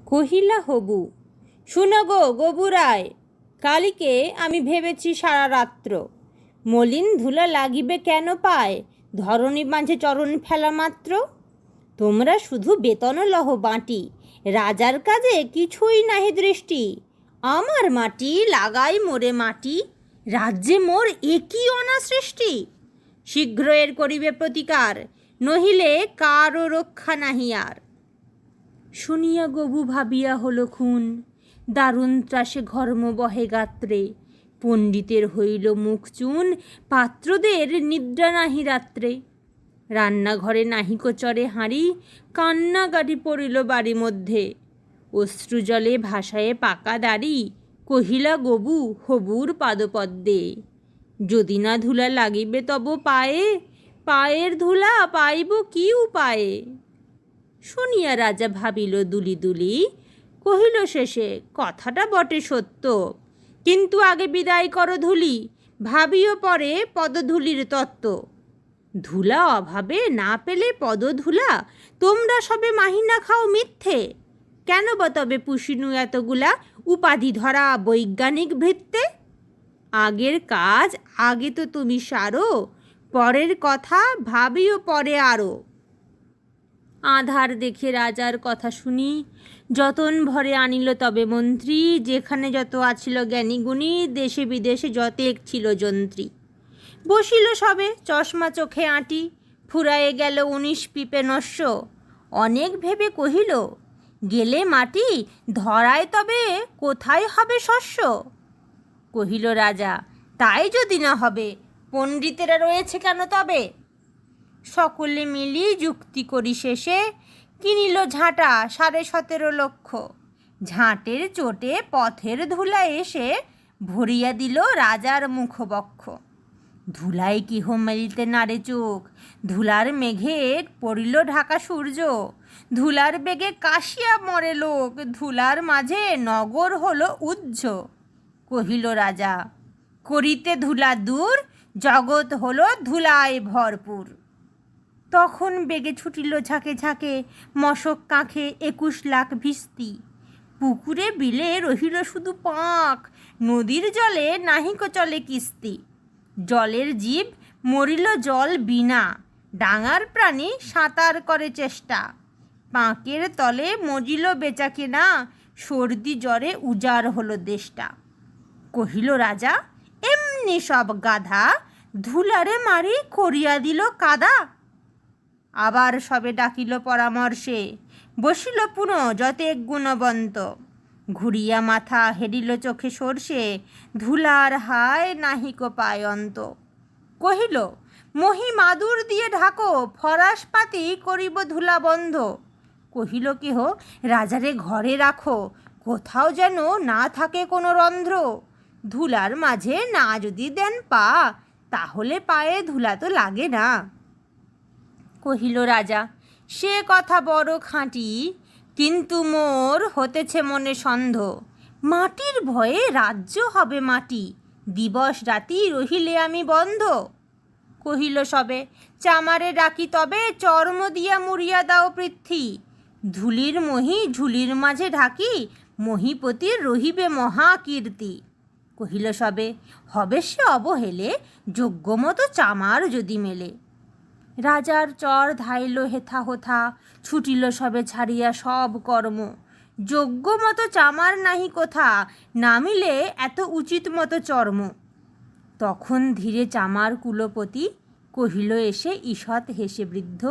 কহিলা হবু, শুনো গো গবুরায়, কালিকে আমি ভেবেছি সারা রাত্র, মলিন ধুলা লাগিবে কেন পায়, ধরণী মাঝে চরণ ফেলা মাত্র। তোমরা শুধু বেতন লহ বাঁটি, রাজার কাজে কিছুই নাহি দৃষ্টি। আমার মাটি লাগাই মোরে মাটি, রাজ্যে মোর একই অনাসৃষ্টি। শীঘ্র এর করিবে প্রতিকার, নহিলে কারও রক্ষা নাহি আর। শুনিয়া গবু ভাবিয়া হল খুন, দারুণ ত্রাসে ঘর্ম বহে গাত্রে। পণ্ডিতের হইল মুখ চুন, পাত্রদের নিদ্রা নাহি রাত্রে। রান্নাঘরে নাহিকো চরে হাঁড়ি, কান্নাকাটি পড়িল বাড়ি মধ্যে। অশ্রুজলে ভাসায়ে পাকা দাড়ি, কহিলা গবু হবুর পাদপদ্মে। যদি না ধুলা লাগিবে তব পায়ে, পায়ের ধুলা পাইব কি উপায়ে। শুনিয়া রাজা ভাবিল দুলি দুলি, কহিল শেষে কথাটা বটে সত্য, কিন্তু আগে বিদায় করো ধুলি, ভাবিও পরে পদধূলির তত্ত্ব। ধুলা অভাবে না পেলে পদধূলা, তোমরা সবে মাহিনা খাও মিথ্যে। কেন বা তবে পুষিনু এতগুলা, উপাধি ধরা বৈজ্ঞানিক ভৃত্যে। আগের কাজ আগে তো তুমি সারো, পরের কথা ভাবিও পরে আরো। আধার দেখে রাজার কথা শুনি, যতন ভরে আনিল তবে মন্ত্রী। যেখানে যত আছিল জ্ঞানী গুণী, দেশে বিদেশে যতেক ছিল যন্ত্রী। বসিল সবে চশমা চোখে আঁটি, ফুরায়ে গেল 19 পিপে নস্য। অনেক ভেবে কহিল, গেলে মাটি ধরায় তবে কোথায় হবে শস্য। কহিল রাজা, তাই যদি না হবে, পণ্ডিতেরা রয়েছে কেন তবে। সকলে মিলি যুক্তি করি শেষে, কিনিল ঝাঁটা 17.5 লক্ষ। ঝাঁটের চোটে পথের ধুলা এসে, ভরিয়া দিল রাজার মুখবক্ষ। ধুলায় কি মেলিতে নাড়ে চোখ, ধুলার মেঘে পড়িল ঢাকা সূর্য। ধুলার বেগে কাশিয়া মরে লোক, ধুলার মাঝে নগর হলো উজ্জ। কহিল রাজা, করিতে ধুলা দূর, জগৎ হলো ধুলায় ভরপুর। তখন বেগে ছুটিল ঝাঁকে ঝাঁকে, মশক কাঁখে 21 লাখ ভিস্তি। পুকুরে বিলে রহিল শুধু পাঁক, নদীর জলে নাহিকো চলে কিস্তি। জলের জীব মরিল জল বিনা, ডাঙার প্রাণী সাঁতার করে চেষ্টা। পাঁকের তলে মজিল বেচা কেনা, সর্দি জ্বরে উজাড় হলো দেশটা। কহিল রাজা, এমনি সব গাধা, ধুলারে মারি করিয়া দিল কাদা। আবার সবে ডাকিল পরামর্শে, বসিল পুনঃ যতেক গুণবন্ত। ঘুরিয়া মাথা হেরিল চোখে সর্ষে, ধুলার হায় নাহিকো পায় অন্ত। কহিল, মহি মাদুর দিয়ে ঢাকো, ফরাস পাতি করিব ধুলা বন্ধ। কহিল কেহ, রাজারে ঘরে রাখো, কোথাও যেন না থাকে কোনো রন্ধ্র। ধুলার মাঝে না যদি দেন পা, তাহলে পায়ে ধুলা তো লাগে না। কহিল রাজা, সে কথা বড় খাঁটি, কিন্তু মোর হতেছে মনে সন্দেহ। মাটির ভয়ে রাজ্য হবে মাটি, দিবস রাতি রহিলে আমি বন্ধ। কহিল সবে, চামারে ডাকি তবে, চর্ম দিয়া মুড়িয়া দাও পৃথ্বী। ধুলির মহি ঝুলির মাঝে ঢাকি, মহিপতির রহিবে মহাকীর্তি। কহিল সবে, হবে সে অবহেলে, যোগ্যমতো চামার যদি মেলে। রাজার চর ধাইল হেথা হোথা, ছুটিল সবে ছাড়িয়া সব কর্ম। যোগ্য মতো চামার নাহি কোথা, নামিলে এত উচিত মতো চর্ম। তখন ধীরে চামার কুলপতি, কহিল এসে ঈষৎ হেসে বৃদ্ধ,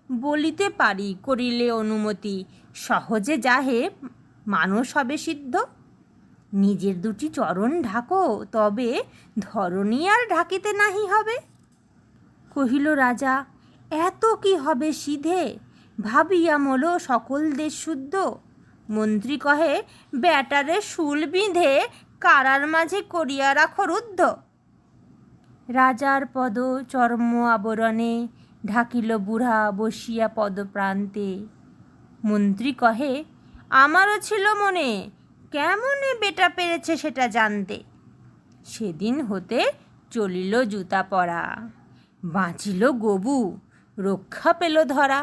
বলিতে পারি করিলে অনুমতি, সহজে যাহে মানুষ হবে সিদ্ধ। নিজের দুটি চরণ ঢাকো, তবে ধরণী আর ঢাকিতে নাহি হবে। কহিল রাজা, এত কি হবে সিধে, ভাবিয়া মল সকল দেশ শুদ্ধ। মন্ত্রী কহে, ব্যাটারে শুল বিঁধে, কারার মাঝে করিয়া রাখো রুদ্ধ। রাজার পদ চর্ম আবরণে, ঢাকিল বুড়া বসিয়া পদপ্রান্তে। মন্ত্রী কহে, আমারও ছিল মনে, কেমনে বেটা পেরেছে সেটা জানতে। সেদিন হতে চলিল জুতা পরা, বাঁচিল গবু, রক্ষা পেল ধরা।